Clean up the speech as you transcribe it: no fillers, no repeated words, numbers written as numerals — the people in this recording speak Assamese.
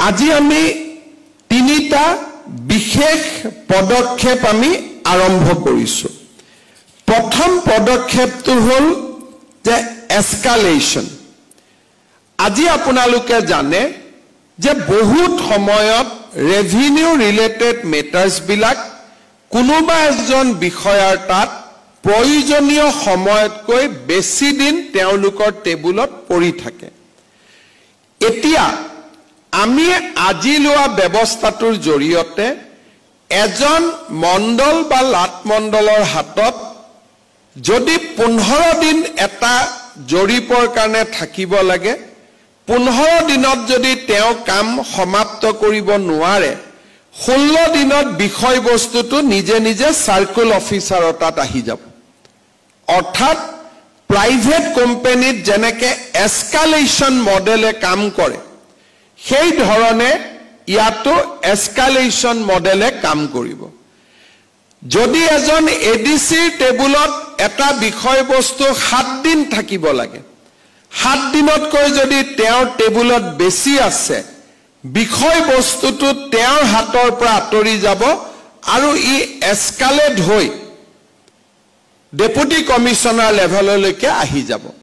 আজি আমি তিনিটা বিশেষ পদক্ষেপ আমি আৰম্ভ কৰিছো প্ৰথম পদক্ষেপটো হল যে এসকালেশন আজি আপোনালোকে জানে যে বহুত সময়ত ৰেভিনিউ ৰিলেটেড মেটাৰ্স বিলাক কোনোবা এজন বিষয়াৰ তাত প্ৰয়োজনীয় সময়তকৈ বেছি দিন তেওঁলোকৰ টেবুলত পৰি থাকে এতিয়া আমি আজি লোৱা ব্যৱস্থাটোৰ জৰিয়তে এজন মণ্ডল বা লাট মণ্ডলৰ হাতত যদি 15 দিন এটা জৰিপৰ কাৰণে থাকিব লাগে 15 দিনত যদি তেওঁ কাম সমাপ্ত কৰিব নোৱাৰে 16 দিনত বিষয়বস্তুটো নিজে নিজে সাৰ্কেল অফিসাৰৰ তাত আহি যাব অৰ্থাৎ প্ৰাইভেট কোম্পানীত যেনেকে এসকালেশন মডেলে কাম কৰে সেই ধৰণে ইয়াতো এসকালেশন মডেলে কাম কৰিব যদি এজন এডিসি টেবুলত এটা বিষয়বস্তু 7 দিন থাকিব লাগে 7 দিনতকৈ যদি তেওঁৰ টেবুলত বেছি আছে বিষয়বস্তুটো তেওঁৰ হাতৰ পৰা আঁতৰি যাব আৰু ই এসকালেট হৈ ডেপুটি কমিশনাৰ লেভেললৈকে আহি যাব